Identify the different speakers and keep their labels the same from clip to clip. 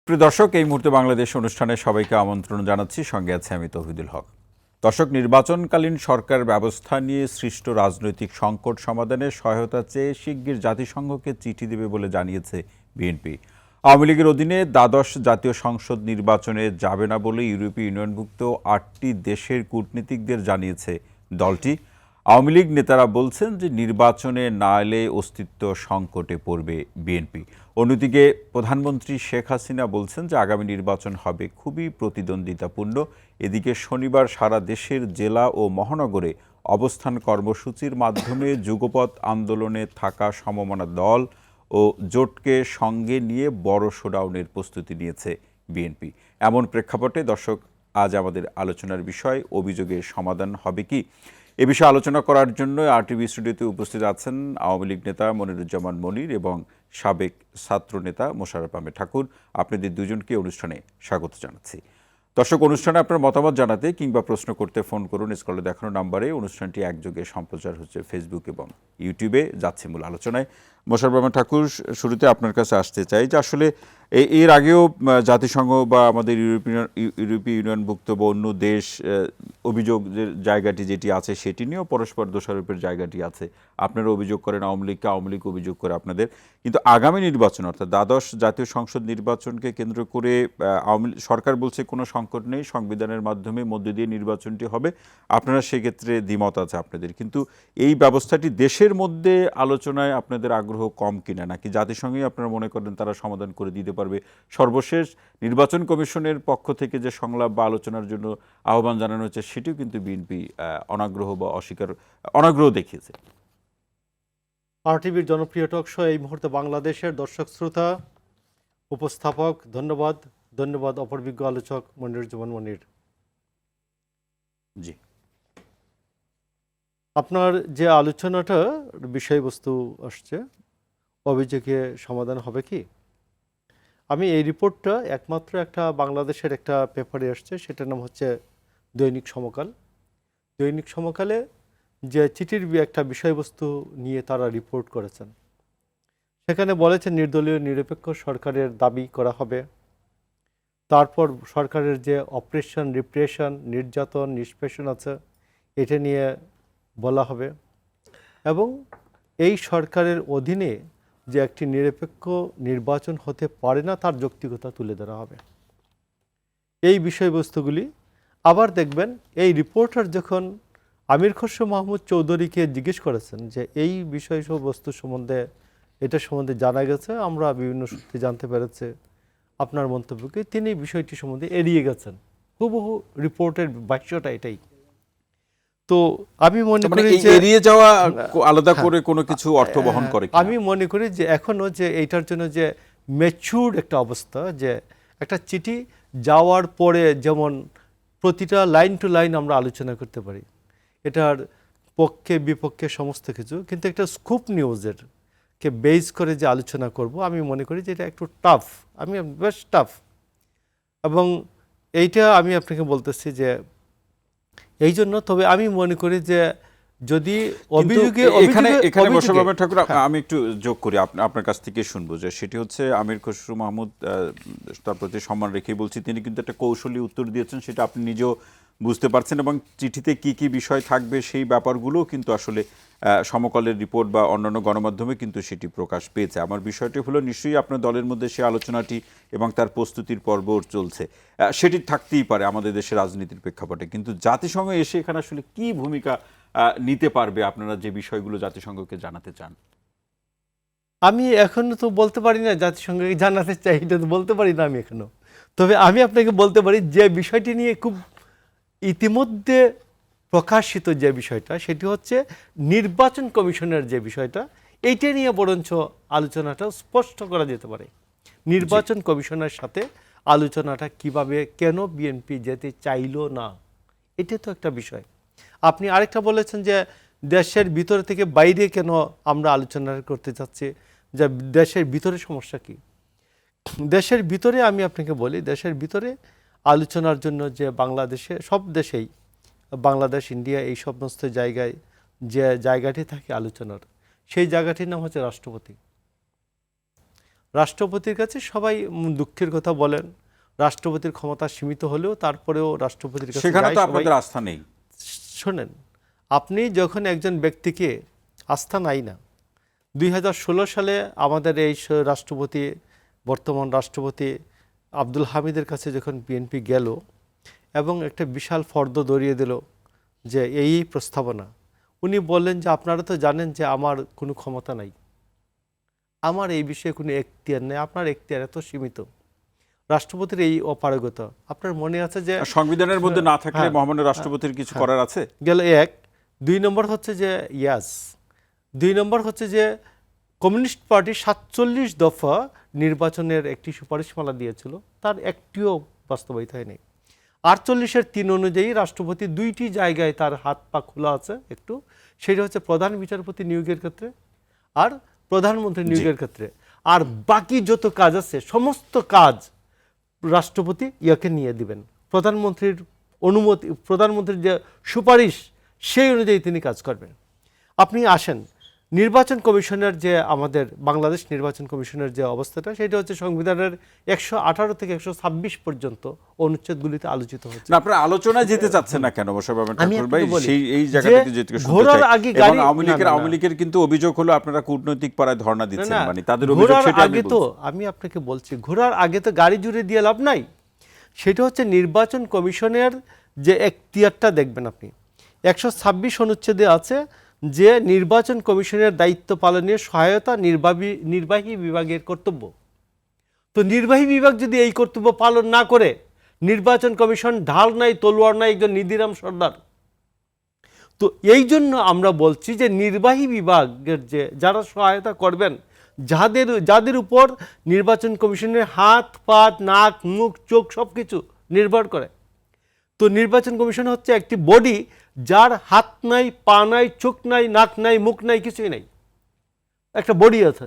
Speaker 1: প্রিয় দর্শক, এই মুহূর্তে বাংলাদেশ অনুষ্ঠানে সবাইকে আমন্ত্রণ জানাচ্ছি। সঙ্গে আছে আমি তৌহিদুল হক। দর্শক, নির্বাচনকালীন সরকার ব্যবস্থা নিয়ে সৃষ্ট রাজনৈতিক সংকট সমাধানে সহায়তা চেয়ে শিগগির জাতিসংঘকে চিঠি দেবে বলে জানিয়েছে বিএনপি। আওয়ামী লীগের অধীনে দ্বাদশ জাতীয় সংসদ নির্বাচনে যাবে না বলে ইউরোপীয় ইউনিয়নভুক্ত ৮টি দেশের কূটনীতিকদের জানিয়েছে দলটি। আওয়ামী লীগ নেতারা বলছেন যে নির্বাচনে না এলে অস্তিত্ব সংকটে পড়বে বিএনপি। অন্যদিকে প্রধানমন্ত্রী শেখ হাসিনা বলছেন যে আগামী নির্বাচন হবে খুবই প্রতিদ্বন্দ্বিতাপূর্ণ। এদিকে শনিবার সারা দেশের জেলা ও মহানগরে অবস্থান কর্মসূচির মাধ্যমে যুগপৎ আন্দোলনে থাকা সমমনা দল ও জোটকে সঙ্গে নিয়ে বড় শোডাউনের প্রস্তুতি নিয়েছে বিএনপি। এমন প্রেক্ষাপটে দর্শক, আজ আমাদের আলোচনার বিষয় অভিযোগের সমাধান হবে কি। এ বিষয়ে আলোচনা করার জন্য আরটিভি স্টুডিওতে উপস্থিত আছেন আওয়ামী লীগ নেতা মনিরুজ্জামান মনির এবং সাবেক ছাত্র নেতা মোশাররফ আহমেদ ঠাকুর। আপনাদের দুজনকে অনুষ্ঠানে স্বাগত জানাচ্ছি। দর্শক, অনুষ্ঠানে আপনার মতামত জানাতে কিংবা প্রশ্ন করতে ফোন করুন স্ক্রলে দেখানো নাম্বারে। অনুষ্ঠানটি একযোগে সম্প্রচার হচ্ছে ফেসবুক এবং ইউটিউবে। যাচ্ছে মূল আলোচনায়। মোশাররফ আহমেদ ঠাকুর, শুরুতে আপনার কাছে আসতে চাই যে আসলে এর আগেও জাতিসংঘ বা আমাদের ইউরোপীয় ইউনিয়নভুক্ত বা অন্য দেশ অভিযোগের জায়গাটি যেটি আছে সেটি নিয়েও পরস্পর দোষারোপের জায়গাটি আছে। আপনারা অভিযোগ করেন আওয়ামী লীগকে, আওয়ামী লীগ অভিযোগ করে আপনাদের। কিন্তু আগামী নির্বাচন অর্থাৎ দ্বাদশ জাতীয় সংসদ নির্বাচনকে কেন্দ্র করে সরকার বলছে কোনো সংকট নেই, সংবিধানের মাধ্যমে মধ্য দিয়ে নির্বাচনটি হবে। আপনারা সেক্ষেত্রে দ্বিমত আছে আপনাদের। কিন্তু এই ব্যবস্থাটি দেশের মধ্যে আলোচনায় আপনাদের আগ্রহ কম কিনা, নাকি জাতিসংঘই আপনারা মনে করেন তারা সমাধান করে দিতে পারবে? সর্বশেষ নির্বাচন কমিশনের পক্ষ থেকে যে সংলাপ বা আলোচনার জন্য আহ্বান জানানো হচ্ছে সেটিও কিন্তু বিএনপি অনাগ্রহ বা অনাগ্রহ দেখিয়েছে।
Speaker 2: আরটিভির জনপ্রিয় টক শো এই মুহূর্তে বাংলাদেশের দর্শক শ্রোতা, উপস্থাপক, ধন্যবাদ অপরবিজ্ঞ আলোচক মনিরুজ্জামান মনির।
Speaker 1: জি,
Speaker 2: আপনার যে আলোচনাটা বিষয়বস্তু আসছে, অভিযোগে সমাধান হবে কি, আমি এই রিপোর্টটা একমাত্র একটা বাংলাদেশের একটা পেপারে আসছে, সেটার নাম হচ্ছে দৈনিক সমকাল। দৈনিক সমকালে যে চিঠির একটা বিষয়বস্তু নিয়ে তারা রিপোর্ট করেছেন, সেখানে বলেছে নির্দলীয় নিরপেক্ষ সরকারের দাবি করা হবে। তারপর সরকারের যে অপারেশন, রিপ্রেশন, নির্যাতন, নিষ্পেষণ আছে, এটা নিয়ে বলা হবে। এবং এই সরকারের অধীনে যে একটি নিরপেক্ষ নির্বাচন হতে পারে না তার যৌক্তিকতা তুলে ধরা হবে। এই বিষয়বস্তুগুলি আবার দেখবেন, এই রিপোর্টার যখন আমির খসরু মাহমুদ চৌধুরীকে জিজ্ঞেস করেছেন যে এই বিষয়বস্তু সম্বন্ধে, এটা সম্বন্ধে জানা গেছে, আমরা বিভিন্ন সূত্রে জানতে পেরেছে, আপনার মন্তব্যকে, তিনি বিষয়টি সম্বন্ধে এড়িয়ে গেছেন। হুবহু রিপোর্টের ভাষ্যটা এটাই। তো আমি মনে করি যে
Speaker 1: এড়িয়ে যাওয়া আলাদা করে কোনো কিছু অর্থ বহন করে কিনা?
Speaker 2: আমি মনে করি যে এখনো যে এইটার জন্য যে ম্যাচিউরড একটা অবস্থা, যে একটা চিঠি যাওয়ার পরে যেমন প্রতিটা লাইন টু লাইন আমরা আলোচনা করতে পারি, এটার পক্ষে বিপক্ষে সমস্ত কিছু, কিন্তু একটা স্কুপ নিউজের কে বেস করে যে আলোচনা করব, আমি মনে করি যে এটা একটু টাফ, আমি বেশ টাফ। এবং এইটা আমি আপনাকে বলতেছি যে এই জন্য, তবে আমি মনে করি যে যদি
Speaker 1: এখানে মোশাররফ ঠাকুর, আমি একটু যোগ করি, আপনার কাছ থেকে শুনবো যে সেটি হচ্ছে আমির খসরু মাহমুদ, তার প্রতি সম্মান রেখেই বলছি, তিনি কিন্তু একটা কৌশলী উত্তর দিয়েছেন, সেটা আপনি নিজেও বুঝতে পারছেন, এবং চিঠিতে কি কি বিষয় থাকবে সেই ব্যাপারগুলোও কিন্তু আসলে সমকালের রিপোর্ট বা অন্যান্য গণমাধ্যমে কিন্তু সেটি প্রকাশ পেয়েছে। আমার বিষয়টি হলো, নিশ্চয়ই আপনার দলের মধ্যে সেই আলোচনাটি এবং তার প্রস্তুতির পর্ব চলছে, সেটি থাকতেই পারে আমাদের দেশের রাজনীতির প্রেক্ষাপটে, কিন্তু জাতিসংঘ এসে এখানে আসলে কি ভূমিকা নিতে পারবে, আপনারা যে বিষয়গুলো জাতিসংঘকে জানাতে চান?
Speaker 2: আমি এখনো তো বলতে পারি না জাতিসংঘকে জানাতে চাই, এটা তো বলতে পারি না আমি এখনো। তবে আমি আপনাকে বলতে পারি যে বিষয়টি নিয়ে খুব ইতিমধ্যে প্রকাশিত যে বিষয়টা, সেটি হচ্ছে নির্বাচন কমিশনের যে বিষয়টা, এইটা নিয়ে বরঞ্চ আলোচনাটা স্পষ্ট করা যেতে পারে। নির্বাচন কমিশনের সাথে আলোচনাটা কিভাবে, কেন বিএনপি যেতে চাইলো না, এটা তো একটা বিষয়। আপনি আরেকটা বলেছেন যে দেশের ভিতরে থেকে বাইরে কেন আমরা আলোচনা করতে চাচ্ছি, যে দেশের ভিতরে সমস্যা কি। দেশের ভিতরে আমি আপনাকে বলি, দেশের ভিতরে আলোচনার জন্য যে বাংলাদেশে, সব দেশেই, বাংলাদেশ, ইন্ডিয়া, এই সমস্ত জায়গায় যে জায়গাটি থাকে আলোচনার, সেই জায়গাটির নাম হচ্ছে রাষ্ট্রপতি। রাষ্ট্রপতির কাছে সবাই দুঃখের কথা বলেন, রাষ্ট্রপতির ক্ষমতা সীমিত হলেও তারপরেও রাষ্ট্রপতির কাছে
Speaker 1: সেখানে
Speaker 2: যায়
Speaker 1: তো
Speaker 2: সবাই।
Speaker 1: আপনাদের আস্থা নেই।
Speaker 2: শোনেন, আপনি যখন একজন ব্যক্তিকে আস্থা নাই না, 2016 সালে আমাদের এই রাষ্ট্রপতি, বর্তমান রাষ্ট্রপতি আব্দুল হামিদের কাছে যখন বিএনপি গেল এবং একটা বিশাল ফর্দ ধরিয়ে দিল যে এই প্রস্তাবনা, উনি বললেন যে আপনারা তো জানেন যে আমার কোনো ক্ষমতা নাই, আমার এই বিষয়ে কোনো এখতিয়ার নেই, আপনার এখতিয়ার এত সীমিত, রাষ্ট্রপতির এই অপারগতা। আপনার মনে আছে যে
Speaker 1: আর সংবিধানের মধ্যে না থাকলে
Speaker 2: হ্যাঁ,
Speaker 1: মহামান্য রাষ্ট্রপতির কিছু করার আছে?
Speaker 2: গেল এক। 2 নম্বর হচ্ছে যে 2 নম্বর হচ্ছে যে কমিউনিস্ট পার্টি 47 দফা নির্বাচনের একটি সুপারিশমালা দিয়েছিল, তার একটিও বাস্তবায়িত হয়নি। 48-এর 3 অনুযায়ী রাষ্ট্রপতি 2টি জায়গায় তার হাত পা খোলা আছে একটু, সেটা হচ্ছে প্রধান বিচারপতি নিয়োগের ক্ষেত্রে আর প্রধানমন্ত্রী নিয়োগের ক্ষেত্রে। আর বাকি যত কাজ আছে সমস্ত কাজ রাষ্ট্রপতি ইয়াকে নিয়ে দিবেন, প্রধানমন্ত্রীর অনুমতি, প্রধানমন্ত্রীর যে সুপারিশ সেই অনুযায়ী তিনি কাজ করবেন। আপনি আসেন নির্বাচন কমিশনের যে আমাদের বাংলাদেশ নির্বাচন কমিশনের যে অবস্থাটা, সেটা হচ্ছে সংবিধানের 118 থেকে 126 পর্যন্ত অনুচ্ছেদগুলিতে আলোচিত হচ্ছে।
Speaker 1: না, আপনারা আলোচনায় যেতে চাচ্ছেন না কেন মোশাররফ আহমেদ
Speaker 2: আমি
Speaker 1: ঠাকুর ভাই?
Speaker 2: একটু বলি
Speaker 1: সেই এই জায়গা
Speaker 2: যে
Speaker 1: থেকে যেতে শুনতে
Speaker 2: ঘোড়ার
Speaker 1: চাই।
Speaker 2: আগে
Speaker 1: এবং
Speaker 2: গাড়ি,
Speaker 1: আওয়ামী লীগের কিন্তু অভিযোগ হলো আপনারা কূটনৈতিক পাড়ায় ধর্ণা দিচ্ছেন,
Speaker 2: না,
Speaker 1: মানে তাদের অভিযোগ
Speaker 2: ঘোড়ার
Speaker 1: সেটা
Speaker 2: আগে তো আমি আপনাকে বলছি, ঘোড়ার আগে তো গাড়ি জুড়ে দিয়ে লাভ নাই। সেটা হচ্ছে নির্বাচন কমিশনের যে এখতিয়ারটা দেখবেন আপনি, 126 অনুচ্ছেদে আছে যে নির্বাচন কমিশনের দায়িত্ব পালনে সহায়তা নির্বাহী বিভাগের কর্তব্য। তো নির্বাহী বিভাগ যদি এই কর্তব্য পালন না করে, নির্বাচন কমিশন ঢাল নাই তলোয়ার নাই, একজন নিধিরাম সর্দার। তো এই জন্য আমরা বলছি যে নির্বাহী বিভাগের যে যারা সহায়তা করবেন, যাদের উপর নির্বাচন কমিশনের হাত পা নাক মুখ চোখ সব কিছু নির্ভর করে। তো নির্বাচন কমিশন হচ্ছে একটি বডি যার হাত নাই পা নাই চোখ নাই নাক নাই মুখ নাই, কিছুই নাই, একটা বডি আছে।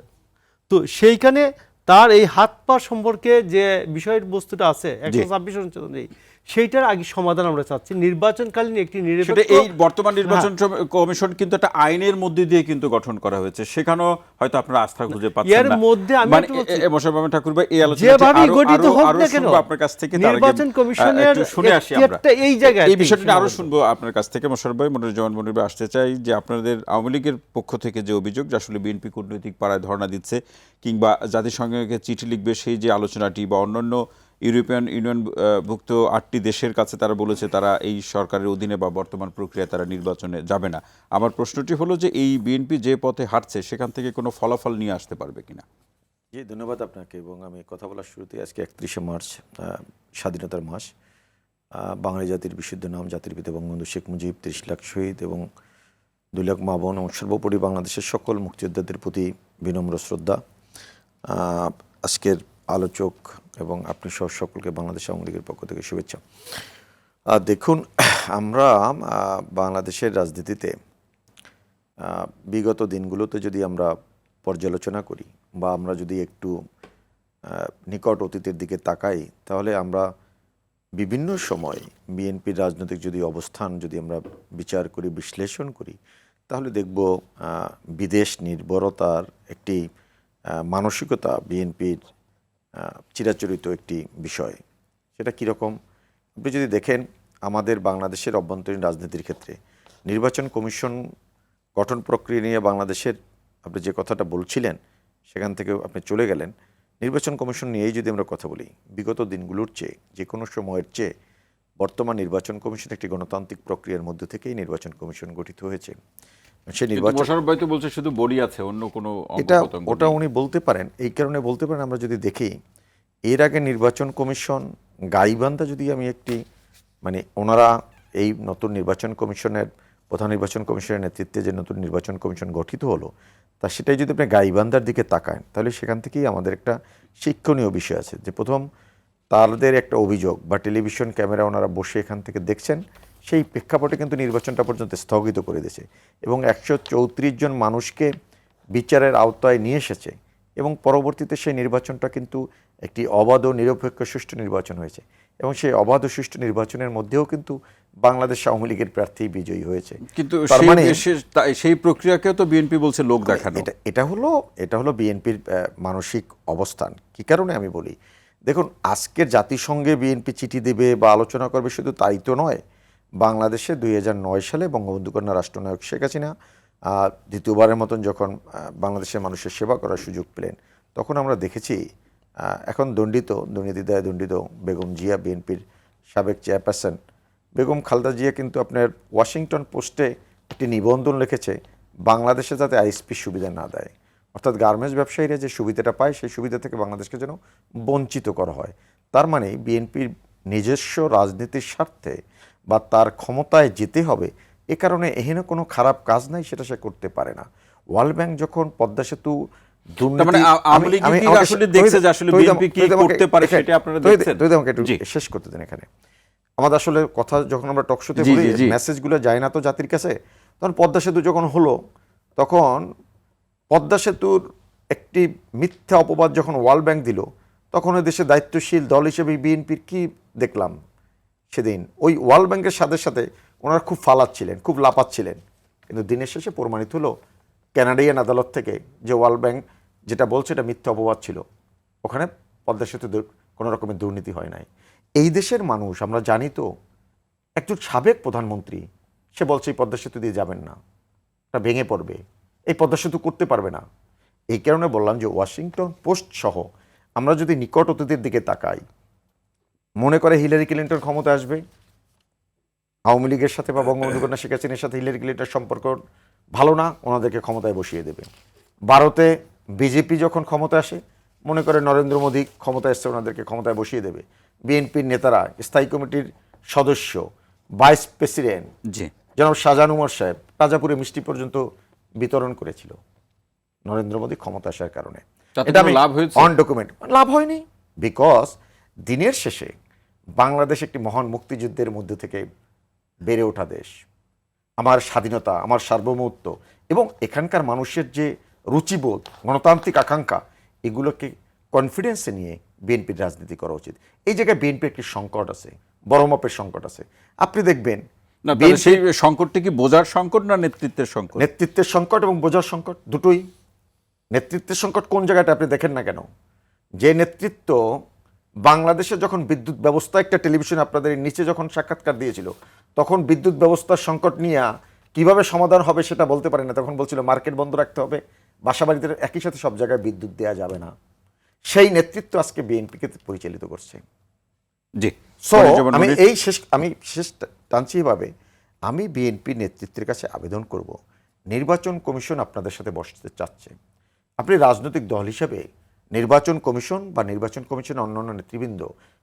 Speaker 2: তো সেইখানে তার এই হাত পা সম্পর্কে যে বিষয়ের বস্তুটা আছে 126 অনুচ্ছেদ অনুযায়ী, সেইটার আগে সমাধান আমরা চাচ্ছি। নির্বাচনকালীন একটি
Speaker 1: সেটা এই বর্তমান নির্বাচন কমিশন কিন্তু একটা আইনের মধ্যে দিয়ে কিন্তু গঠন করা হয়েছে, সেখানেও হয়তো আপনারা আস্থা খুঁজে পাচ্ছেন
Speaker 2: এর
Speaker 1: না।
Speaker 2: মধ্যে আমি
Speaker 1: মানে
Speaker 2: একটু বলছি,
Speaker 1: মোশাররফ আহমেদ ঠাকুর ভাই, এই
Speaker 2: যেভাবেই গঠিত হোক না কেন,
Speaker 1: শুনবো আপনার কাছ থেকে, তার আগে
Speaker 2: নির্বাচন কমিশনের
Speaker 1: একটু শুনে আসি আমরা
Speaker 2: এখতিয়ারটা এই জায়গায়,
Speaker 1: এই বিষয়টা নিয়ে আরো শুনবো আপনার কাছ থেকে। মোশাররফ ভাই, মনিরুজ্জামান মনির ভাই, আসতে চাই যে আপনাদের আওয়ামী লীগের পক্ষ থেকে যে অভিযোগ যে আসলে বিএনপি কূটনৈতিক পাড়ায় ধর্ণা দিচ্ছে কিংবা জাতিসংঘকে চিঠি লিখবে, সেই যে আলোচনাটি বা অন্যান্য ইউরোপিয়ান ইউনিয়ন ভুক্ত 8টি দেশের কাছে তারা বলেছে তারা এই সরকারের অধীনে বা বর্তমান প্রক্রিয়ায় তারা নির্বাচনে যাবে না। আমার প্রশ্নটি হলো যে এই বিএনপি যে পথে হাঁটছে সেখান থেকে কোনো ফলাফল নিয়ে আসতে পারবে কিনা?
Speaker 3: জি, ধন্যবাদ আপনাকে। এবং আমি কথা বলার শুরুতে, আজকে 31শে মার্চ, স্বাধীনতার মাস। বাঙালি জাতির বিশুদ্ধ নাম জাতির পিতা বঙ্গবন্ধু শেখ মুজিব, 30 লাখ শহীদ এবং 2 লাখ মা বোন এবং সর্বোপরি বাংলাদেশের সকল মুক্তিযোদ্ধাদের প্রতি বিনম্র শ্রদ্ধা। আজকের আলোচক এবং আপনি সহ সকলকে বাংলাদেশ আওয়ামী লীগের পক্ষ থেকে শুভেচ্ছা। দেখুন, আমরা বাংলাদেশের রাজনীতিতে বিগত দিনগুলোতে যদি আমরা পর্যালোচনা করি বা আমরা যদি একটু নিকট অতীতের দিকে তাকাই, তাহলে আমরা বিভিন্ন সময় বিএনপির রাজনৈতিক যদি অবস্থান যদি আমরা বিচার করি, বিশ্লেষণ করি, তাহলে দেখব বিদেশ নির্ভরতার একটি মানসিকতা বিএনপির চিরাচরিত একটি বিষয়। সেটা কীরকম? আপনি যদি দেখেন, আমাদের বাংলাদেশের অভ্যন্তরীণ রাজনীতির ক্ষেত্রে নির্বাচন কমিশন গঠন প্রক্রিয়া নিয়ে বাংলাদেশের আপনি যে কথাটা বলছিলেন সেখান থেকে আপনি চলে গেলেন। নির্বাচন কমিশন নিয়েই যদি আমরা কথা বলি, বিগত দিনগুলোর চেয়ে, যে কোনো সময়ের চেয়ে বর্তমান নির্বাচন কমিশন একটি গণতান্ত্রিক প্রক্রিয়ার মধ্যে থেকেই নির্বাচন কমিশন গঠিত হয়েছে। সে নির্বাচন,
Speaker 1: মোশাররফ ভাই তো বলছে শুধু বডি আছে, অন্য কোনো
Speaker 3: ওটা উনি বলতে পারেন, এই কারণে বলতে পারেন। আমরা যদি দেখি, এর আগে নির্বাচন কমিশন গাইবান্ধা, যদি আমি একটি মানে ওনারা এই নতুন নির্বাচন কমিশনের, প্রধান নির্বাচন কমিশনের নেতৃত্বে যে নতুন নির্বাচন কমিশন গঠিত হলো, তা সেটাই যদি আপনি গাইবান্ধার দিকে তাকান, তাহলে সেখান থেকেই আমাদের একটা শিক্ষণীয় বিষয় আছে। যে প্রথম তাদের একটা অভিযোগ বা টেলিভিশন ক্যামেরা ওনারা বসে এখান থেকে দেখছেন, সেই প্রেক্ষাপটে কিন্তু নির্বাচনটা পর্যন্ত স্থগিত করে দিয়েছে এবং 134 জন মানুষকে বিচারের আওতায় নিয়ে এসেছে এবং পরবর্তীতে সেই নির্বাচনটা কিন্তু একটি অবাধ ও নিরপেক্ষ সুষ্ঠু নির্বাচন হয়েছে এবং সেই অবাধ ও সুষ্ঠু নির্বাচনের মধ্যেও কিন্তু বাংলাদেশ আওয়ামী লীগের প্রার্থী বিজয়ী হয়েছে।
Speaker 1: কিন্তু
Speaker 3: তার মানে
Speaker 1: সেই প্রক্রিয়াকেও তো বিএনপি বলছে লোক দেখানো।
Speaker 3: এটা হলো বিএনপির মানসিক অবস্থান। কি কারণে আমি বলি, দেখুন আজকের জাতিসংঘে বিএনপি চিঠি দেবে বা আলোচনা করবে শুধু তাই তো নয়। বাংলাদেশে 2009 সালে বঙ্গবন্ধু কন্যা রাষ্ট্রনায়ক শেখ হাসিনা দ্বিতীয়বারের মতন যখন বাংলাদেশের মানুষের সেবা করার সুযোগ পেলেন, তখন আমরা দেখেছি এখন দুর্নীতিদায় দণ্ডিত বেগম জিয়া, বিএনপির সাবেক চেয়ারপারসন বেগম খালেদা জিয়া কিন্তু আপনার ওয়াশিংটন পোস্টে একটি নিবন্ধন লিখেছে বাংলাদেশে যাতে আইএসপি সুবিধা না দেয়, অর্থাৎ গার্মেন্টস ব্যবসায়ীরা যে সুবিধাটা পায় সেই সুবিধা থেকে বাংলাদেশকে যেন বঞ্চিত করা হয়। তার মানে বিএনপির নিজস্ব রাজনীতির স্বার্থে বা তার ক্ষমতায় যেতে হবে, এ কারণে এখানে কোনো খারাপ কাজ নাই, সেটা সে করতে পারে no ওয়ার্ল্ড ব্যাংক যখন পদ্মা সেতু শেষ করতে দেন, এখানে আমাদের আসলে কথা যখন আমরা টকশোতে বলি মেসেজগুলো যায় না তো জাতির কাছে, তখন পদ্মা সেতু যখন হলো, তখন পদ্মা সেতুর একটি মিথ্যা অপবাদ যখন ওয়ার্ল্ড ব্যাংক দিল, তখন ওই দেশে দায়িত্বশীল দল হিসেবে বিএনপির কি দেখলাম সেদিন, ওই ওয়ার্ল্ড ব্যাংকের সাথে সাথে ওনারা খুব ফালাচ্ছিলেন, খুব লাপাচ্ছিলেন, কিন্তু দিনের শেষে প্রমাণিত হলো কানাডিয়ান আদালত থেকে যে ওয়ার্ল্ড ব্যাংক যেটা বলছে এটা মিথ্যা অপবাদ ছিল, ওখানে পদ্মা সেতু কোনো রকমের দুর্নীতি হয় নাই। এই দেশের মানুষ আমরা জানি তো, একজন সাবেক প্রধানমন্ত্রী সে বলছে এই পদ্মা সেতু দিয়ে যাবেন না, এটা ভেঙে পড়বে, এই পদ্মা সেতু করতে পারবে না। এই কারণে বললাম যে ওয়াশিংটন পোস্ট সহ আমরা যদি নিকট অতীতের দিকে তাকাই, মনে করে হিলারি ক্লিন্টন ক্ষমতা আসবে, আওয়ামী লীগের সাথে বা বঙ্গবন্ধু কন্যা শেখ হাসিনার সাথে হিলারি ক্লিন্টনের সম্পর্ক ভালো না, ওনাদেরকে ক্ষমতায় বসিয়ে দেবে। ভারতে বিজেপি যখন ক্ষমতা আসে, মনে করে নরেন্দ্র মোদী ক্ষমতা এসছে, ওনাদেরকে ক্ষমতায় বসিয়ে দেবে। বিএনপির নেতারা, স্থায়ী কমিটির সদস্য, ভাইস প্রেসিডেন্ট জনাব শাহজাহান উমর সাহেব রাজাপুরে মিষ্টি পর্যন্ত বিতরণ করেছিল নরেন্দ্র মোদী ক্ষমতা আসার কারণে। এটা লাভ হয়েছে, অন ডকুমেন্ট লাভ হয়নি, বিকজ দিনের শেষে বাংলাদেশ একটি মহান মুক্তিযুদ্ধের মধ্যে থেকে বেড়ে ওঠা দেশ, আমার স্বাধীনতা, আমার সার্বভৌমত্ব এবং এখানকার মানুষের যে রুচিবোধ, গণতান্ত্রিক আকাঙ্ক্ষা, এগুলোকে কনফিডেন্সে নিয়ে বিএনপির রাজনীতি করা উচিত। এই জায়গায় বিএনপির একটি সংকট আছে, বড় মাপের সংকট আছে। আপনি দেখবেন
Speaker 1: সেই সংকটটি কি বোঝার সংকট না নেতৃত্বের সংকট?
Speaker 3: নেতৃত্বের সংকট এবং বোঝার সংকট দুটোই। নেতৃত্বের সংকট কোন জায়গাটা আপনি দেখেন না কেন, যে নেতৃত্ব বাংলাদেশে যখন বিদ্যুৎ ব্যবস্থা, একটা টেলিভিশন আপনাদের নিচে যখন সাক্ষাৎকার দিয়েছিল, তখন বিদ্যুৎ ব্যবস্থার সংকট নিয়ে কিভাবে সমাধান হবে সেটা বলতে পারে না, তখন বলছিল মার্কেট বন্ধ রাখতে হবে, বাসাবাড়িতে একই সাথে সব জায়গায় বিদ্যুৎ দেওয়া যাবে না। সেই নেতৃত্ব আজকে বিএনপিকে পরিচালিত করছে।
Speaker 1: জি,
Speaker 3: আমি শেষ টানছি এভাবে, আমি বিএনপি নেতৃত্বের কাছে আবেদন করব, নির্বাচন কমিশন আপনাদের সাথে বসতে চাচ্ছে, আপনি রাজনৈতিক দল হিসেবে নির্বাচন কমিশন বা নির্বাচন কমিশনের অন্যান্য নেতৃবৃন্দ